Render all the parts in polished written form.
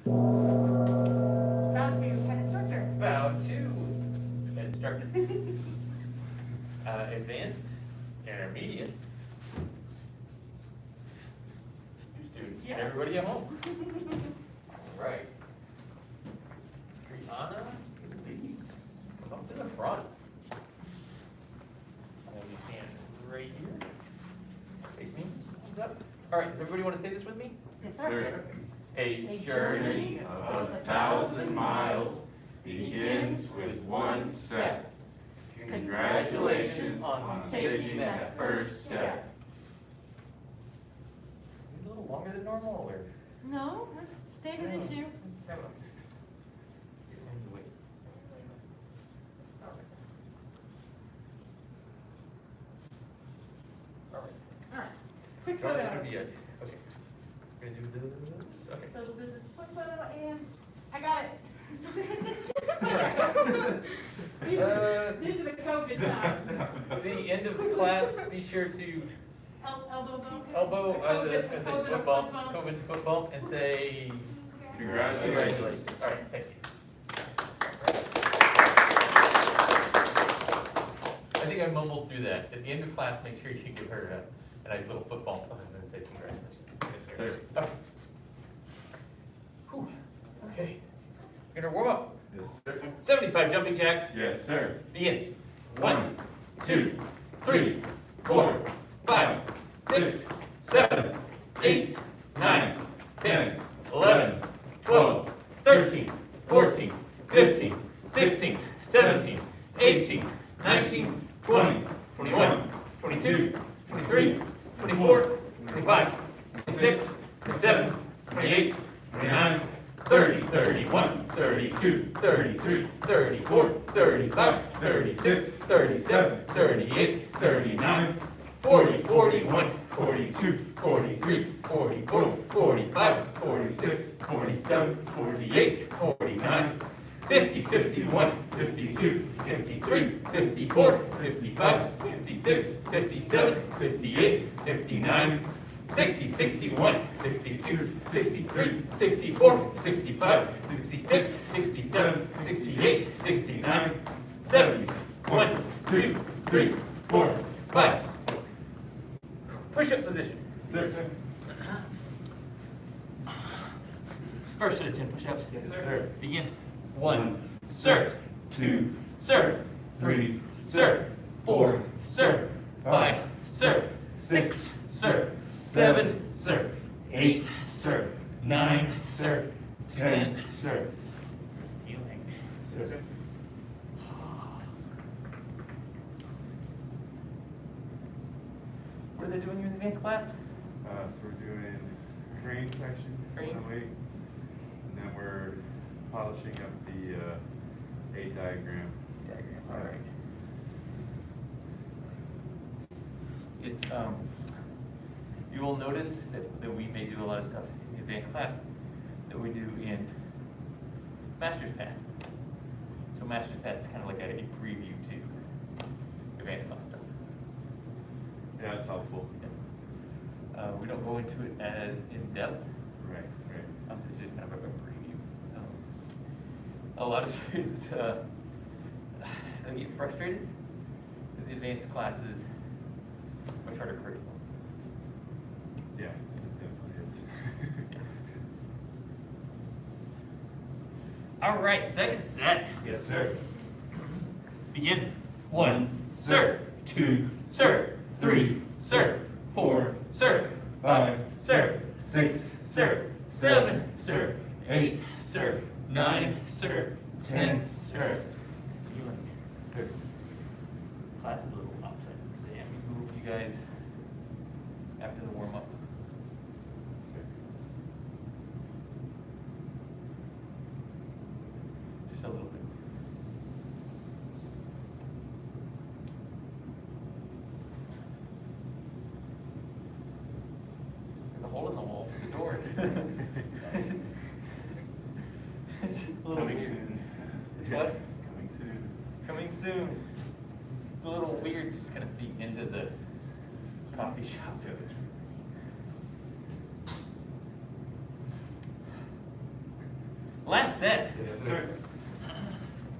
Bow to head instructor. Bow to head instructor. Advanced, intermediate. New student, Yes. everybody at home. All right. Brianna, please come up to the front. And you stand right here. Face me, thumbs up. All right, does everybody want to say this with me? Yes, sir. A Journey of 1,000 miles begins with one step. Congratulations on taking that first step. Is it a little longer than normal, or? No, that's standard issue. Grab it up. Get in the waist. All right. All right. Quick Oh, this photo. would be it. Okay. We're gonna do this. Okay. So this is quick photo and I got it. These are the COVID times. At the end of the class, be sure to Elbow bump. elbow, that's gonna say COVID foot bump, COVID foot bump, and say congratulations. All right, thank you. I think I mumbled through that. At the end of class, make sure you give her a nice little foot bump and then say congratulations. Yes, sir. Okay. Whew. Okay. Gonna warm up. Yes, sir. 75 jumping jacks. Yes, sir. Begin. 1, 2, 3, 4, 5, 6, 7, 8, 9, 10, 11, 12, 13, 14, 15, 16, 17, 18, 19, 20, 21, 22, 23, 24, 25, 26, 27, 28, 29, 30, 31, 32, 33, 34, 35, 36, 37, 38, 39, 40, 41, 42, 43, 44, 45, 46, 47, 48, 49, 50, 51, 52, 53, 54, 55, 56, 57, 58, 59, 60, 61, 62, 63, 64, 65, 66, 67, 68, 69, 70, 1, 2, 3, 4, 5. Push-up position. Yes, sir. First set of 10 push-ups. Yes, sir. Begin. 1, sir. 2, Sir. 3, Sir. 4, sir. 5, sir. 6, sir. 7, sir. 8, sir. 9, sir. 10, sir. Healing. Sir. What are they doing in the advanced class? So we're doing crane section, Crane. 108, and then we're polishing up the A diagram. All right. It's, you will notice that we may do a lot of stuff in the advanced class that we do in Master's Path. So Master's Path is kind of like a preview to advanced class stuff. Yeah, that's helpful. We don't go into it as in depth. Right, right. It's just kind of a preview. A lot of students, they get frustrated because the advanced class is much harder curriculum. Yeah, it definitely is. All right, second set. Yes, sir. Begin. 1, sir. 2, sir. 3, sir. 4, sir. 5, Sir. 6, Sir. 7, sir. 8, sir. 9, sir. 10, sir. sir. Class is a little upset today. We move you guys after the warm up. Just a little bit. There's a hole in the wall for the door. It's just a little Coming weird. soon. What? Coming soon. Coming soon. It's a little weird just kind of seeing into the coffee shop. Last set. Yes, sir.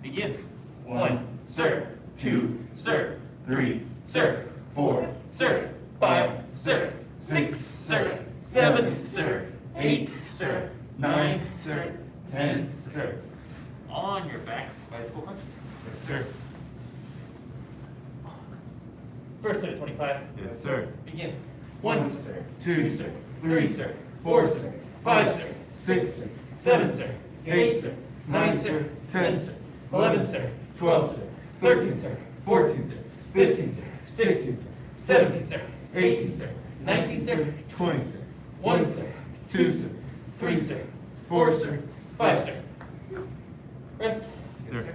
Begin. 1, sir. 2, sir. 3, sir. 4, sir. 5, sir. 6, sir. 7, sir. 8, sir. 9, sir. 10, sir. On your back, bicycle punch. Yes, sir. First set of 25. Yes, sir. Begin. 1, sir. 2, sir. 3, sir. 4, sir. 5, sir. 6, sir. 7, sir. 8, sir. 9, sir. 10, sir. 11, sir. 12, sir. 13, sir. 14, sir. 15, sir. 16, sir. 17, sir. 18, sir. 19, sir. 20, sir. 1, sir. 2, sir. 3, sir. 4, sir. 5, sir. Rest. Yes, sir.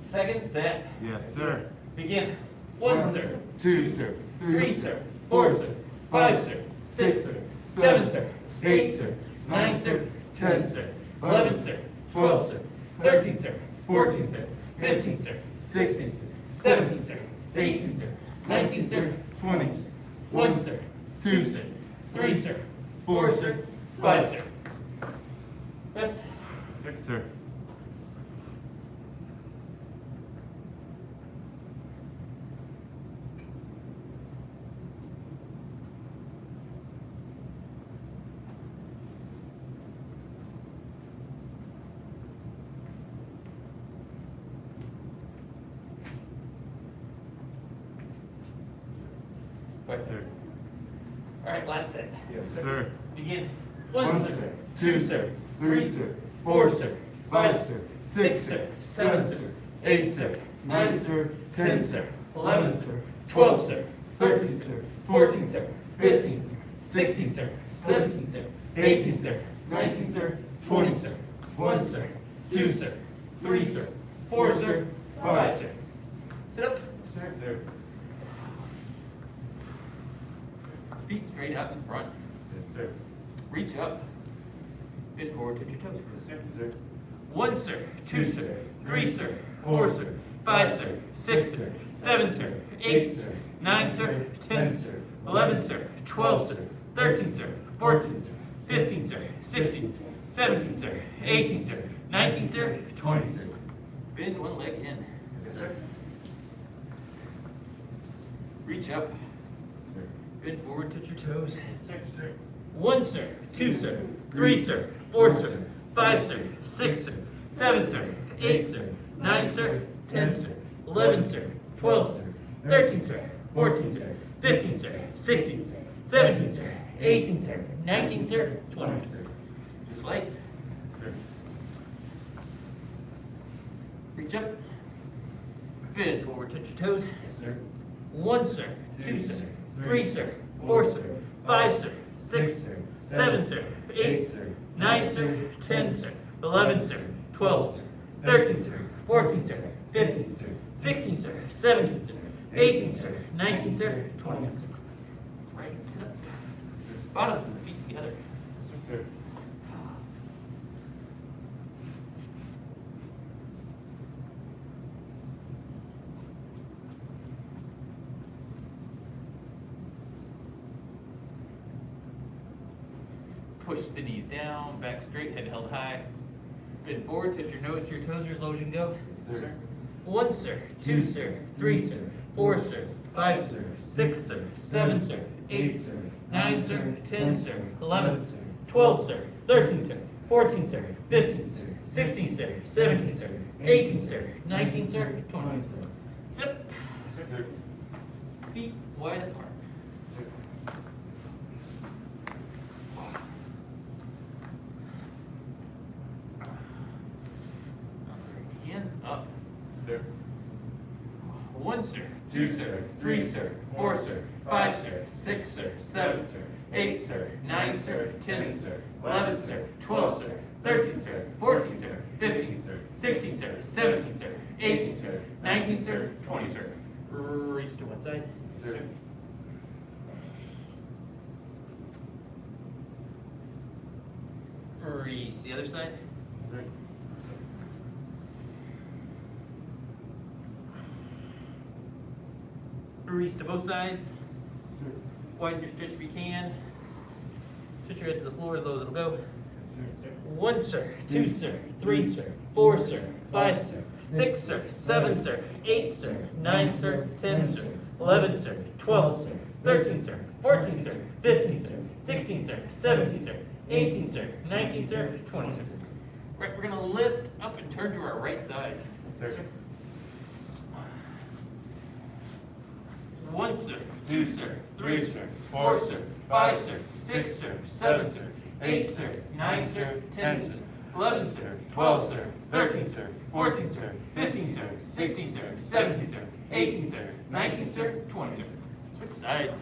Second set. Yes, sir. Begin. 1, sir. 2, sir. 3, sir. 4, sir. 5, sir. 6, sir. 7, sir. 8, sir. 9, sir. 10, sir. 11, sir. 12, sir. 13, sir. 14, sir. 15, sir. 16, sir. 17, sir. 18, sir. 19, sir. 20, sir. 1, sir. 2, sir. 3, sir. 4, sir. 5, sir. Rest. 6, sir. Right, sir. All right, last set. Yes, sir. Begin. 1, sir. 2, sir. 3, sir. 4, sir. 5, sir. 6, sir. 7, sir. 8, sir. 9, sir. 10, sir. 11, sir. 12, sir. 13, sir. 14, sir. 15, sir. 16, sir. 17, sir. 18, sir. 19, sir. 20, sir. 1, sir. 2, sir. 3, sir. 4, sir. 5, sir. Sit up. 6, sir. Feet straight up in front. Yes, sir. Reach up. Bend forward, touch your toes. Yes, sir. 1, sir. 2, sir. 3, sir. 4, sir. 5, sir. 6, sir. 7, sir. 8, sir. 9, sir. 10, sir. 11, sir. 12, sir. 13, sir. 14, sir. 15, sir. 16, sir. 17, sir. 18, sir. 19, sir. 20, sir. Bend one leg in. Yes, sir. Reach up. Sir. Bend forward, touch your toes. Yes, sir. 1, sir. 2, sir. 3, sir. 4, sir. 5, sir. 6, sir. 7, sir. 8, sir. 9, sir. 10, sir. 11, sir. 12, sir. 13, sir. 14, sir. 15, sir. 16, sir. 17, sir. 18, sir. 19, sir. 20, sir. Just legs. Sir. Reach up. Bend forward, touch your toes. Yes, sir. 1, sir. 2, sir. 3, sir. 4, sir. 5, sir. 6, sir. 7, sir. 8, sir. 9, sir. 10, sir. 11, sir. 12, sir. 13, sir. 14, sir. 15, sir. 16, sir. 17, sir. 18, sir. 19, sir. 20, sir. Right, sit up. Bottom of the feet together. Yes, sir. Push the knees down, back straight, head held high. Bend forward, touch your nose to your toes as low as you can go. Yes, sir. 1, sir. 2, sir. 3, sir. 4, sir. 5, sir. 6, sir. 7, sir. 8, sir. 9, sir. 10, sir. 11, sir. 12, sir. 13, sir. 14, sir. 15, sir. 16, sir. 17, sir. 18, sir. 19, sir. 20, sir. Sit up. Yes, sir. Feet wide apart. Hands up. Sir. 1, sir. 2, sir. 3, sir. 4, sir. 5, sir. 6, sir. 7, sir. 8, sir, 9, sir, 10, sir, 11, sir, 12, sir, 13, sir, 14, sir, 15, sir, 16, sir, 17, sir, 18, sir, 19, sir, 20, sir. Reach to one side. Sir. Reach the other side. Sir. Reach to both sides. Sir. Widen your stretch if you can. Stretch your head to the floor as low as it'll go. Sir. 1, sir, 2, sir, 3, sir, 4, sir, 5, sir, 6, sir, 7, sir, 8, sir, 9, sir, 10, sir, 11, sir, 12, sir, 13, sir, 14, sir, 15, sir, 16, sir, 17, sir, 18, sir, 19, sir, 20, sir. Right, we're gonna lift up and turn to our right side. Sir. 1, sir, 2, sir, 3, sir, 4, sir, 5, sir, 6, sir, 7, sir, 8, sir, 9, sir, 10, sir, 11, sir, 12, sir, 13, sir, 14, sir, 15, sir, 16, sir, 17, sir, 18, sir, 19, sir, 20, sir. Switch sides.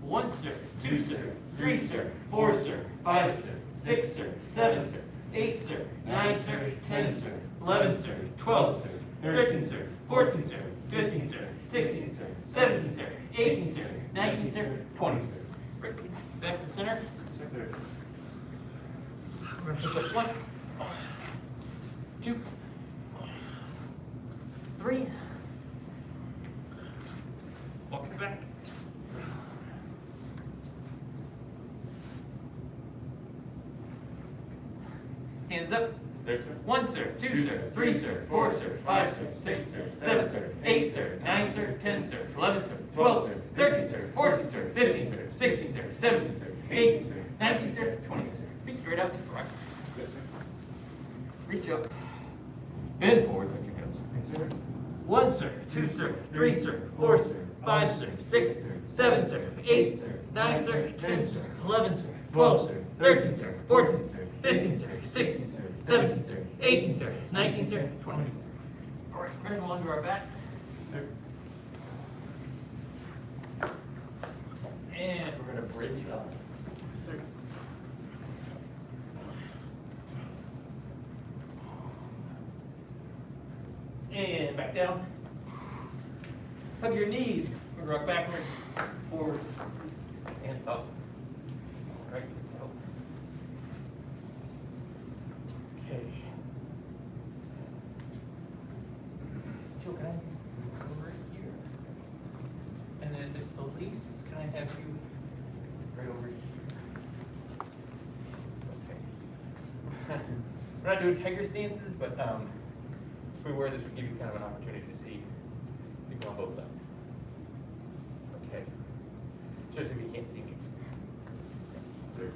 1, sir, 2, sir, 3, sir, 4, sir, 5, sir, 6, sir, 7, sir, 8, sir, 9, sir, 10, sir, 11, sir, 12, sir, 13, sir, 14, sir, 15, sir, 16, sir, 17, sir, 18, sir, 19, sir, 20, sir. Right, back to center. Sir. We're gonna push up 1, 2, 3. Walk it back. Hands up. Sir. 1, sir, 2, sir, 3, sir, 4, sir, 5, sir, 6, sir, 7, sir, 8, sir, 9, sir, 10, sir, 11, sir, 12, sir, 13, sir, 14, sir, 15, sir, 16, sir, 17, sir, 18, sir, 19, sir, 20, sir. Reach straight up. Right. Yes, sir. Reach up. Bend forward like your hips. Yes, sir. 1, sir, 2, sir, 3, sir, 4, sir, 5, sir, 6, sir, 7, sir, 8, sir, 9, sir, 10, sir, 11, sir, 12, sir, 13, sir, 14, sir, 15, sir, 16, sir, 17, sir, 18, sir, 19, sir, 20, sir. All right, we're gonna go onto our backs. Sir. And we're gonna bridge up. Sir. And back down. Hug your knees. We're gonna rock backwards, forward, and up. All right, up. Okay. Joe, can I go over here? And then Miss Elise, can I have you right over here? Okay. We're not doing tiger stances, but if we were, this would give you kind of an opportunity to see people on both sides. Okay. Especially if you can't see me. Sir.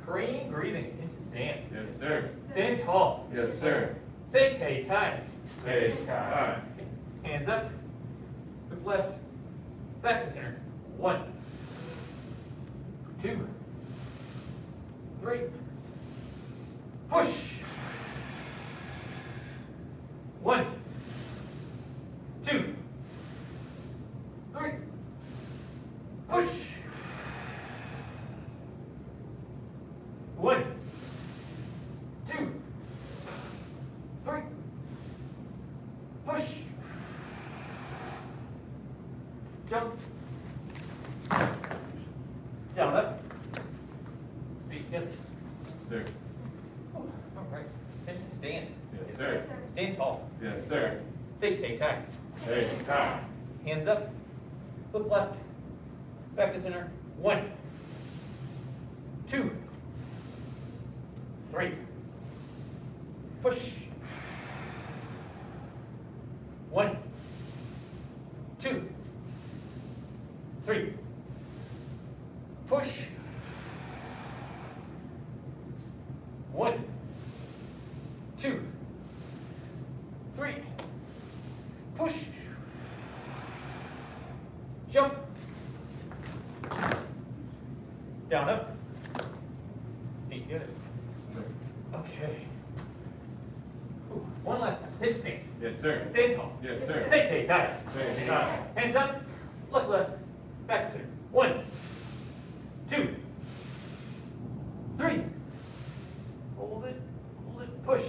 Crane breathing, attention stance. Yes, sir. Stand tall. Yes, sir. Say tay tie. Hey, hi. Hands up. Look left. Back to center. 1, 2, 3. Push. 1, 2, 3. Push. 1, 2, 3. Push. Jump. Down, up. Feet together. Sir. All right. Attention stance. Yes, sir. Stand tall. Yes, sir. Say tay tie. Hey, hi. Hands up. Look left. Back to center. 1, 2, 3. Push. 1, 2, 3. Push. 1, 2, 3. Push. Jump. Down, up. Feet together. Okay. Ooh, one last time. Hip stance. Yes, sir. Stand tall. Yes, sir. Say take, got it. Say, Got it. Hands up, look left, back to center. 1, 2, 3. Hold it, push.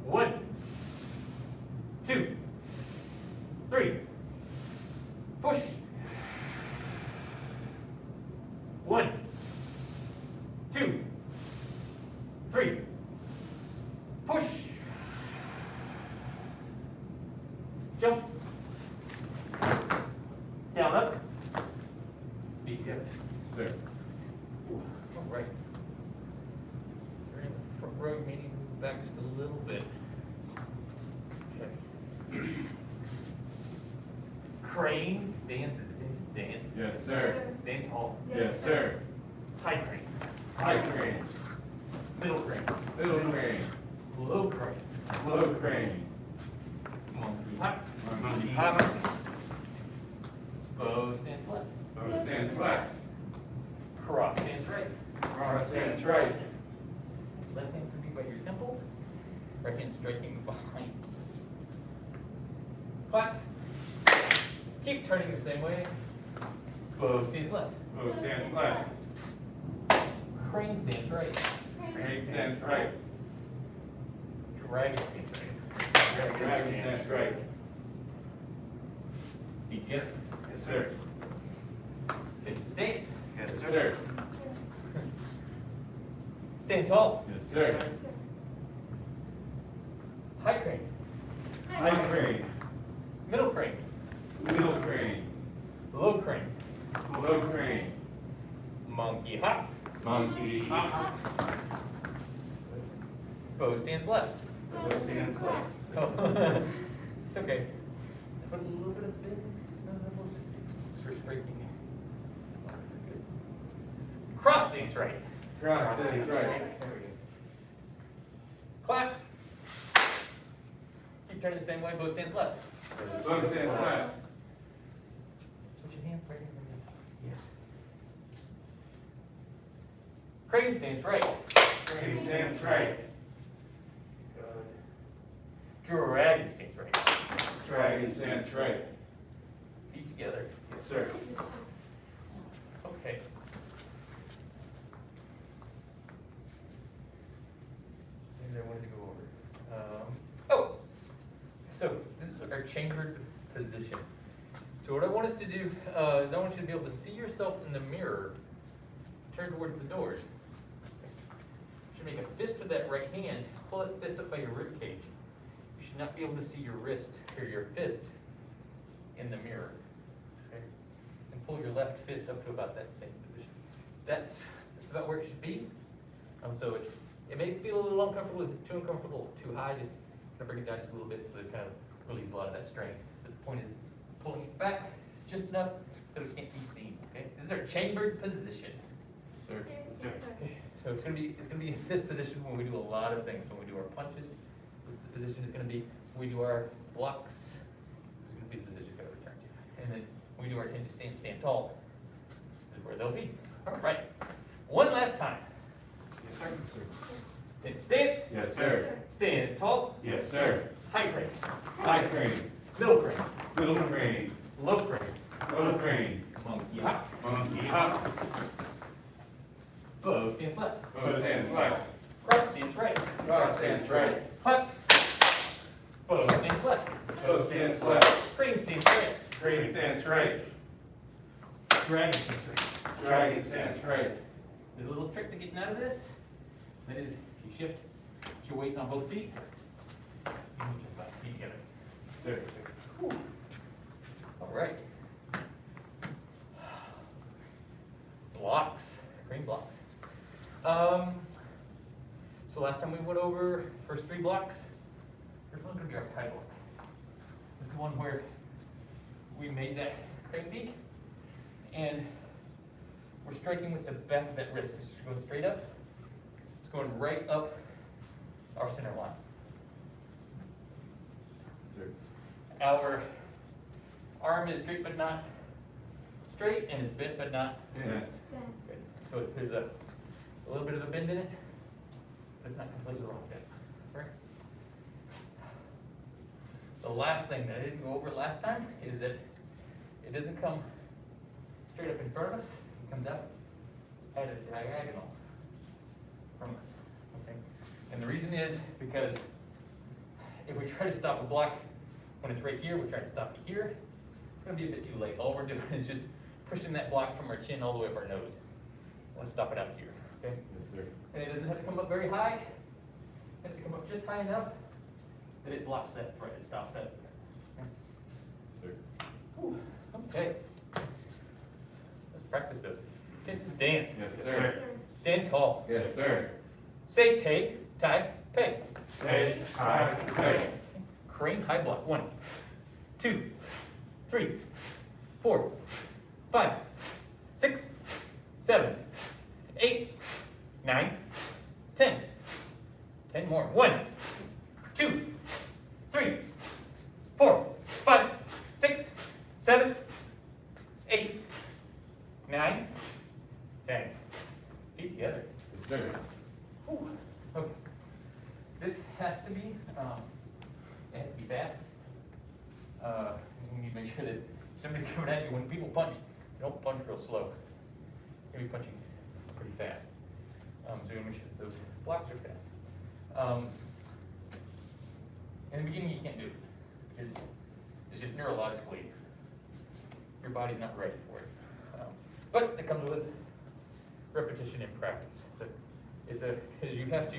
1, 2, 3. Push. 1, 2, 3. Push. Jump. Down, up. Feet together. Sir. All right. You're in the front row, meaning move back just a little bit. Okay. Crane, stance, stance. Yes, sir. Stand tall. Yes, sir. High crane. High crane. Middle crane. Middle crane. Low crane. Low crane. Monkey hop. Monkey hop. Bow stands left. Bow stands left. Cross stands right. Cross stands right. Left hand's gonna be by your temple. Right hand striking behind. Clap. Keep turning the same way. Bow stands left. Bow stands left. Crane stands right. Crane stands right. Dragon stands right. Dragon stands right. Feet together. Yes, sir. Stance. Yes, sir. Stand tall. Yes, sir. High crane. High crane. Middle crane. Middle crane. Low crane. Low crane. Monkey hop. Monkey hop. Bow stands left. Bow stands left. Oh, it's okay. Put a little bit of bend. For striking. Cross stands right. Cross stands right. There we go. Clap. Keep turning the same way. Bow stands left. Bow stands left. Switch your hand. Right hand. Yeah. Crane stands right. Crane stands right. Good. Dragon stands right. Dragon stands right. Feet together. Yes, sir. Okay. Maybe I wanted to go over. So this is our chambered position. So what I want us to do is I want you to be able to see yourself in the mirror. Turn towards the doors. You should make a fist with that right hand. Pull that fist up by your rib cage. You should not be able to see your wrist or your fist in the mirror. Okay? And pull your left fist up to about that same position. That's about where it should be. So it may feel a little uncomfortable. If it's too uncomfortable, too high, just kind of bring it down just a little bit so that it kind of relieves a lot of that strain. But the point is pulling it back just enough that it can't be seen. Okay? This is our chambered position. Sir. Sir. So it's gonna be in this position when we do a lot of things. When we do our punches, this position is gonna be when we do our blocks. This is gonna be the position it's gonna return to. And then when we do our hinge stand tall, this is where they'll be. All right. One last time. Yes, sir. Hinge stance. Yes, sir. Stand tall. Yes, sir. High crane. High crane. Middle crane. Middle crane. Low crane. Low crane. Monkey hop. Monkey hop. Bow stands left. Bow stands left. Cross stands right. Cross stands right. Clap. Bow stands left. Bow stands left. Crane stands right. Crane stands right. Dragon stands right. Dragon stands right. There's a little trick to getting out of this. That is, if you shift your weights on both feet, you move your both feet together. Sir. All right. Blocks, crane blocks. So last time we went over the first 3 blocks. First one's gonna be our tie block. This is the one where we made that crane beak, and we're striking with the back of that wrist. It's just going straight up. It's going right up our center line. Sir. Our arm is straight but not straight, and it's bent but not. Yeah. Good. So there's a little bit of a bend in it, but it's not completely wrong yet. Right? the last thing that I didn't go over last time is that it doesn't come straight up in front of us, it comes out at a diagonal from us, okay? And the reason is because if we try to stop a block when it's right here, we try to stop it here, it's gonna be a bit too late. All we're doing is just pushing that block from our chin all the way up our nose. I wanna stop it out here, okay? Yes, sir. And it doesn't have to come up very high, it has to come up just high enough that it blocks that thread, it stops that. Okay? Sir. Whew, okay. Let's practice those. Attention stance. Yes, sir. Stand tall. Yes, sir. Say tay, tie, pay. Hey, hi, hey. Crane high block. 1, 2, 3, 4, 5, 6, 7, 8, 9, 10. 10 more. 1, 2, 3, 4, 5, 6, 7, 8, 9, 10. Feet together. Yes, sir. Whew. Okay. This has to be, fast. You need to make sure that if somebody's coming at you, when people punch, you don't punch real slow. You're gonna be punching pretty fast. So you want to make sure that those blocks are fast. In the beginning, you can't do it because it's just neurologically, your body's not ready for it. But it comes with repetition and practice. But it's because you have to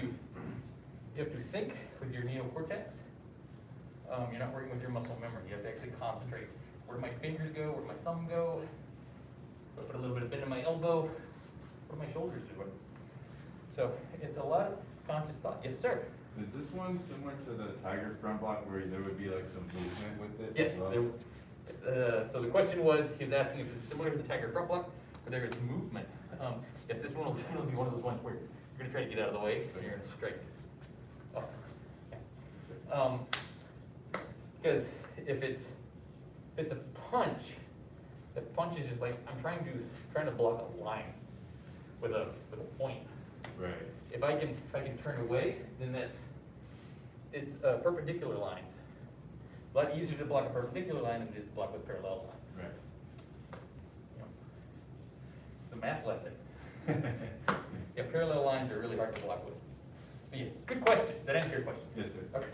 think with your neocortex. You're not working with your muscle memory. You have to actually concentrate. Where do my fingers go? Where do my thumb go? Do I put a little bit of bend in my elbow? What do my shoulders do? So it's a lot of conscious thought. Yes, sir. Is this one similar to the tiger front block where there would be like some movement with it? Yes. as well? So the question was, he was asking if it's similar to the tiger front block, or there is movement. Yes, this one will definitely be one of those ones where you're going to try to get out of the way, so you're going to strike. Oh. Yeah. Because if it's a punch, the punch is just like I'm trying to block a line with a point. Right. If I can turn away, then it's perpendicular lines. A lot easier to block a perpendicular line than it is to block with parallel lines. Right. You know, it's a math lesson. Yeah, parallel lines are really hard to block with. But yes, good question. Does that answer your question? Yes, sir. Okay.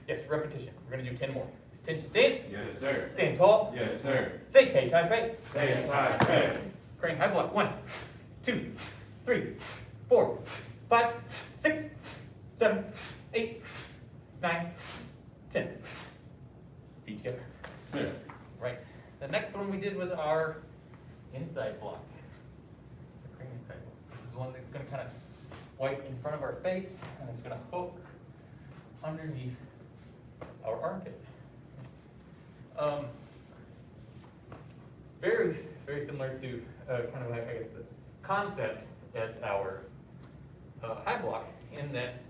Yes, repetition. We're going to do 10 more. Attention stance. Yes, sir. Stand tall. Yes, sir. Say tay, tai, pei. Hey, hi, hey. Crane high block. 1, 2, 3, 4, 5, 6, 7, 8, 9, 10. Feet together. Sir. Right. The next one we did was our inside block. The crane inside block. This is one that's going to kind of wipe in front of our face, and it's going to hook underneath our armpit. Very, very similar to kind of, I guess, the concept as our high block, in that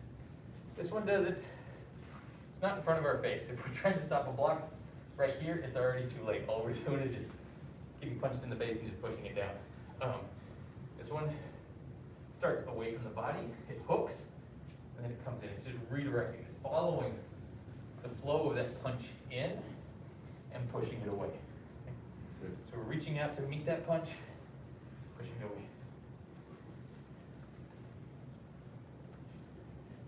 this one does it, it's not in front of our face. If we're trying to stop a block right here, it's already too late. All we're doing is just getting punched in the face and just pushing it down. This one starts away from the body, it hooks, and then it comes in. It's just redirecting, it's following the flow of that punch in and pushing it away. Sir. So we're reaching out to meet that punch, pushing it away.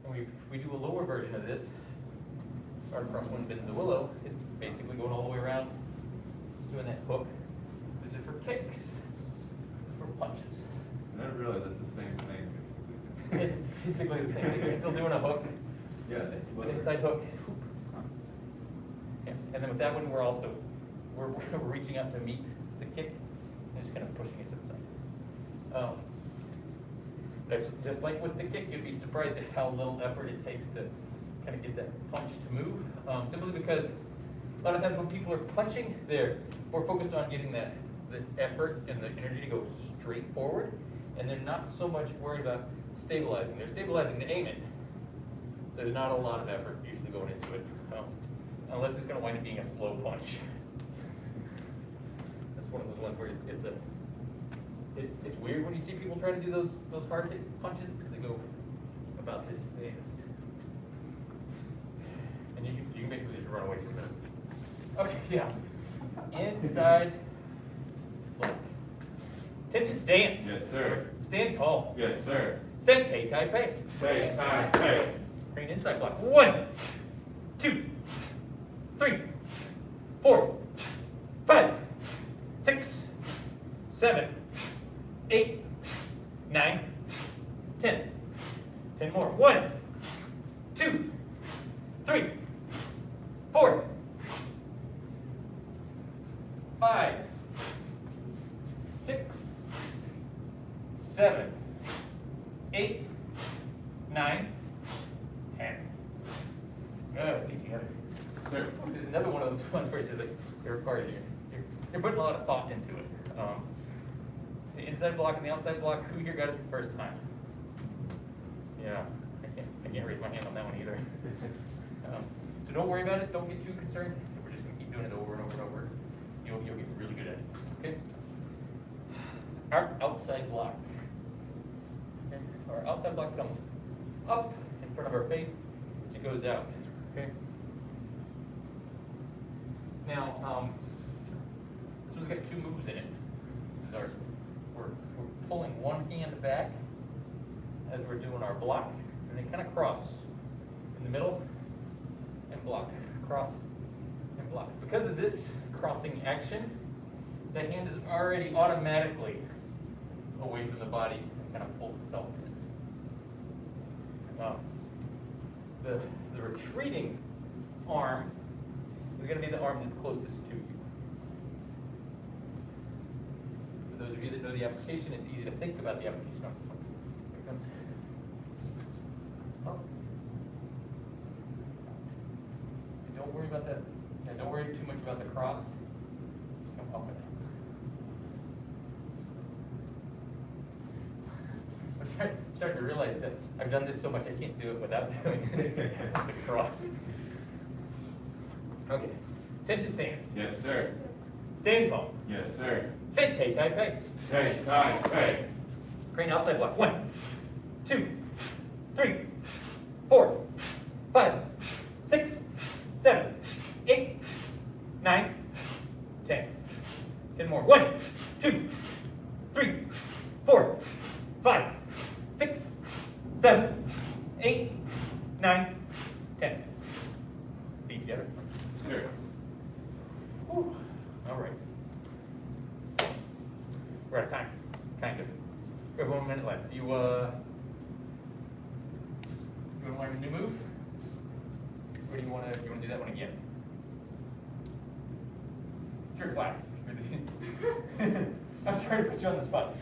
And we do a lower version of this. Our cross one bends the willow. It's basically going all the way around, doing that hook. This is for kicks. This is for punches. I never realized it's the same thing. It's basically the same thing. You're still doing a hook. Yes. It's an inside hook. Yeah. And then with that one, we're reaching out to meet the kick and just kind of pushing it to the side. Just like with the kick, you'd be surprised at how little effort it takes to kind of get that punch to move. Simply because a lot of times when people are punching, they're more focused on getting the effort and the energy to go straight forward, and they're not so much worried about stabilizing. They're stabilizing to aim it. There's not a lot of effort usually going into it, unless it's going to wind up being a slow punch. That's one of those ones where it's weird when you see people try to do those hard hit punches, because they go about this fast. run away from those. Okay, yeah. Inside block. Attention stance. Yes, sir. Stand tall. Yes, sir. Sente tai pei. Tay, tie, pay. Crane inside block. 1, 2, 3, 4, 5, 6, 7, 8, 9, 10. 10 more. 1, 2, 3, 4, 5, 6, 7, 8, 9, 10. Good. Keep together. Sir. There's another one of those ones where it's just like you're putting a lot of thought into it. The inside block and the outside block. Who here got it the first time? Yeah, I can't raise my hand on that one either. So don't worry about it. Don't get too concerned. We're just gonna keep doing it over and over and over. You'll get really good at it. Okay. Our outside block. Okay. Our outside block comes up in front of our face. It goes out. Okay. Now, this one's got 2 moves in it. This is we're pulling one hand back as we're doing our block, and they kind of cross in the middle and block, cross and block. Because of this crossing action, the hand is already automatically away from the body and kind of pulls itself in. The retreating arm is going to be the arm that's closest to you. For those of you that know the application, it's easy to think about the application on this one. Here it comes. Oh. Don't worry about that. Yeah, don't worry too much about the cross. Just come up with it. I'm starting to realize that I've done this so much I can't do it without doing it. It's a cross. Okay. Attention stance. Yes, sir. Stand tall. Yes, sir. Sente tai pei. Tay, tie, pay. Crane outside block. 1, 2, 3, 4, 5, 6, 7, 8, 9, 10. 10 more. 1, 2, 3, 4, 5, 6, 7, 8, 9, 10. Feet together. Sir. Whew. All right. We're out of time, kind of. We have 1 minute left. You want to learn a new move? Or do you want to do that one again? It's your class. I'm sorry to put you on the spot.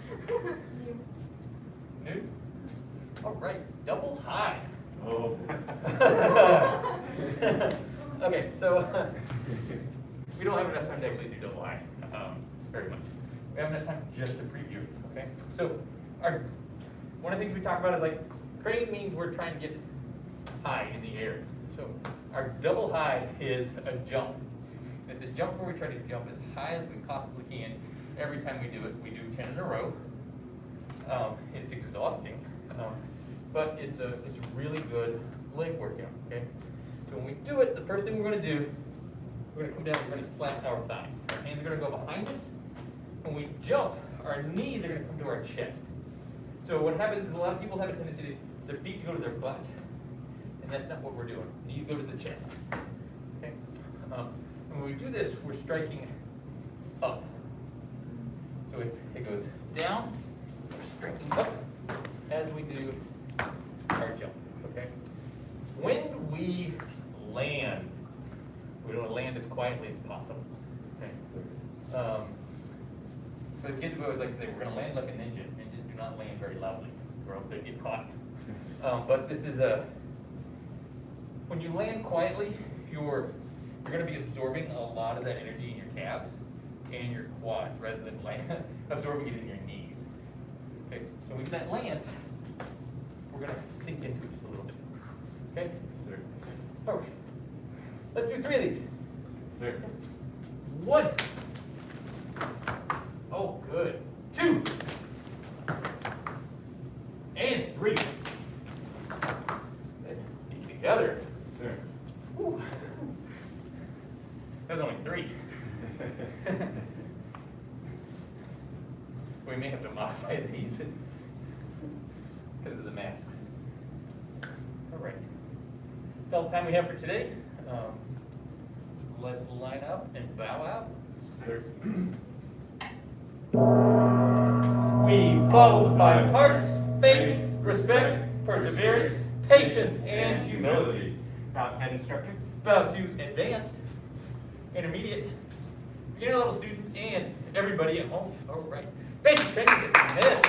New? All right, double high. Oh. Okay, so we don't have enough time to actually do double high, very much. We have enough time just to preview, okay? So one of the things we talk about is like, crane means we're trying to get high in the air. So our double high is a jump. It's a jump where we try to jump as high as we possibly can. Every time we do it, we do 10 in a row. It's exhausting, but it's really good leg workout, okay? So when we do it, the first thing we're gonna do, we're gonna come down, we're gonna slap our thighs. Our hands are gonna go behind us. When we jump, our knees are gonna come to our chest. So what happens is a lot of people have a tendency to their feet to go to their butt. And that's not what we're doing. Knees go to the chest. Okay? And when we do this, we're striking up. So it goes down, we're striking up as we do our jump. Okay? When we land, we want to land as quietly as possible. Okay? For the kids, we always like to say, we're going to land like a ninja, and just do not land very loudly, or else they get caught. But this is when you land quietly, you're going to be absorbing a lot of that energy in your calves and your quads, rather than absorbing it in your knees. Okay, so when we do that land, we're going to sink into it just a little bit. Okay? Sir. All right. Let's do 3 of these. Sir. 1. Oh, good. 2. And 3. Good. Keep together. Sir. Whew. There's only 3. We may have to modify these because of the masks. All right. That's all the time we have for today. Let's line up and bow out. Sir. We follow the 5 parts: faith, respect, perseverance, patience, and humility. About Head Instructor. Bow to advanced, intermediate, beginner level students, and everybody at home. All right. Basic training is dismissed.